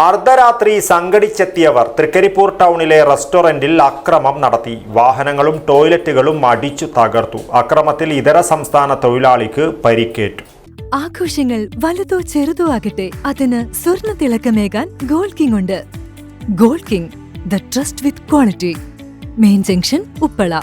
അർദ്ധരാത്രി സംഘടിച്ചെത്തിയവർ തൃക്കരിപ്പൂർ ടൗണിലെ റെസ്റ്റോറന്റിൽ അക്രമം നടത്തി. വാഹനങ്ങളും ടോയ്ലറ്റുകളും അടിച്ചു തകർത്തു. അക്രമത്തിൽ ഇതര സംസ്ഥാന തൊഴിലാളിക്ക് പരിക്കേറ്റു. ആഘോഷങ്ങൾ വലുതോ ചെറുതോ ആകട്ടെ, അതിന് സ്വർണ്ണ തിളക്കമേകാൻ ഗോൾഡ് കിങ് ഉണ്ട്. Gold king, the trust with quality. Main junction, Uppala.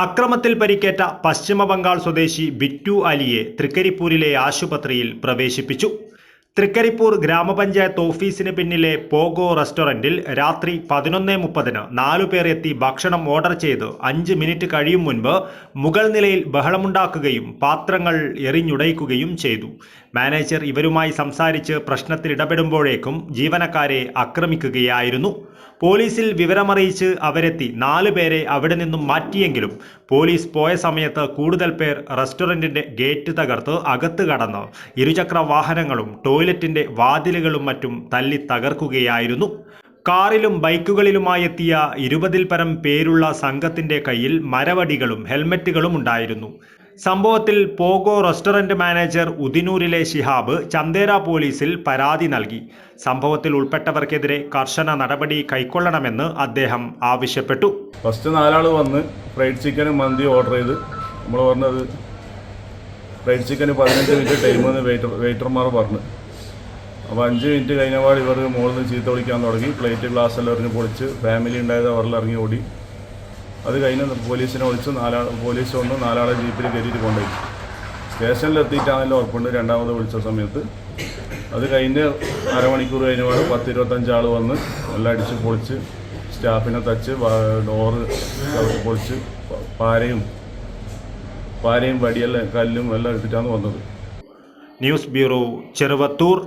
അക്രമത്തിൽ പരിക്കേറ്റ പശ്ചിമ ബംഗാൾ സ്വദേശി ബിറ്റു അലിയെ തൃക്കരിപ്പൂരിലെ ആശുപത്രിയിൽ പ്രവേശിപ്പിച്ചു. തൃക്കരിപ്പൂർ ഗ്രാമപഞ്ചായത്ത് ഓഫീസിന് പിന്നിലെ പോഗോ റെസ്റ്റോറന്റിൽ രാത്രി 11:30 4 പേർ എത്തി ഭക്ഷണം ഓർഡർ ചെയ്ത് 5 മിനിറ്റ് കഴിയും മുൻപ് മുകൾ നിലയിൽ ബഹളമുണ്ടാക്കുകയും പാത്രങ്ങൾ എറിഞ്ഞുടയ്ക്കുകയും ചെയ്തു. മാനേജർ ഇവരുമായി സംസാരിച്ച് പ്രശ്നത്തിൽ ഇടപെടുമ്പോഴേക്കും ജീവനക്കാരെ ആക്രമിക്കുകയായിരുന്നു. പോലീസിൽ വിവരമറിയിച്ച് അവരെത്തി 4 പേരെ അവിടെ നിന്നും മാറ്റിയെങ്കിലും പോലീസ് പോയ സമയത്ത് കൂടുതൽ പേർ റെസ്റ്റോറന്റിന്റെ ഗേറ്റ് തകർത്ത് അകത്ത് കടന്ന് ഇരുചക്ര വാഹനങ്ങളും ടോയ്ലറ്റിന്റെ വാതിലുകളും മറ്റും തല്ലി തകർക്കുകയായിരുന്നു. കാറിലും ബൈക്കുകളിലുമായി എത്തിയ 20-ൽ പരം പേരുള്ള സംഘത്തിന്റെ കയ്യിൽ മരവടികളും ഹെൽമറ്റുകളും ഉണ്ടായിരുന്നു. സംഭവത്തിൽ പോഗോ റെസ്റ്റോറന്റ് മാനേജർ ഉദിനൂരിലെ ശിഹാബ് ചന്ദേര പോലീസിൽ പരാതി നൽകി. സംഭവത്തിൽ ഉൾപ്പെട്ടവർക്കെതിരെ കർശന നടപടി കൈക്കൊള്ളണമെന്ന് അദ്ദേഹം ആവശ്യപ്പെട്ടു. ഫസ്റ്റ് 4 ആൾ വന്ന് ഫ്രൈഡ് ചിക്കനും മന്തി ഓർഡർ ചെയ്ത് നമ്മൾ പറഞ്ഞത് ഫ്രൈഡ് ചിക്കന് 15 മിനിറ്റ് ടൈമെന്ന് വെയിറ്റർമാർ പറഞ്ഞു. അപ്പോൾ 5 മിനിറ്റ് കഴിഞ്ഞപാട് ഇവർ മുകളിൽ നിന്ന് ചീത്ത വിളിക്കാൻ തുടങ്ങി. പ്ലേറ്റ് ഗ്ലാസ് എല്ലാം എറിഞ്ഞ് പൊളിച്ച് ഫാമിലി ഉണ്ടായത് അവരിൽ ഇറങ്ങി ഓടി. അത് കഴിഞ്ഞ് പോലീസിനെ വിളിച്ച് പോലീസ് വന്ന് 4 ആളെ ജീപ്പിൽ കയറ്റിയിട്ട് കൊണ്ടുപോയി. സ്റ്റേഷനിലെത്തിയിട്ടാണെങ്കിലും ഉറപ്പുണ്ട്. രണ്ടാമത് വിളിച്ച സമയത്ത് അത് കഴിഞ്ഞ് അരമണിക്കൂർ കഴിഞ്ഞപാട് 10-25 ആൾ വന്ന് എല്ലാം അടിച്ച് പൊളിച്ച് സ്റ്റാഫിനെ തച്ച് ഡോറ് പൊളിച്ച് പാരയും വടിയെല്ലാം കല്ലും എല്ലാം എടുത്തിട്ടാണ് വന്നത്. News bureau, Cheruvathur.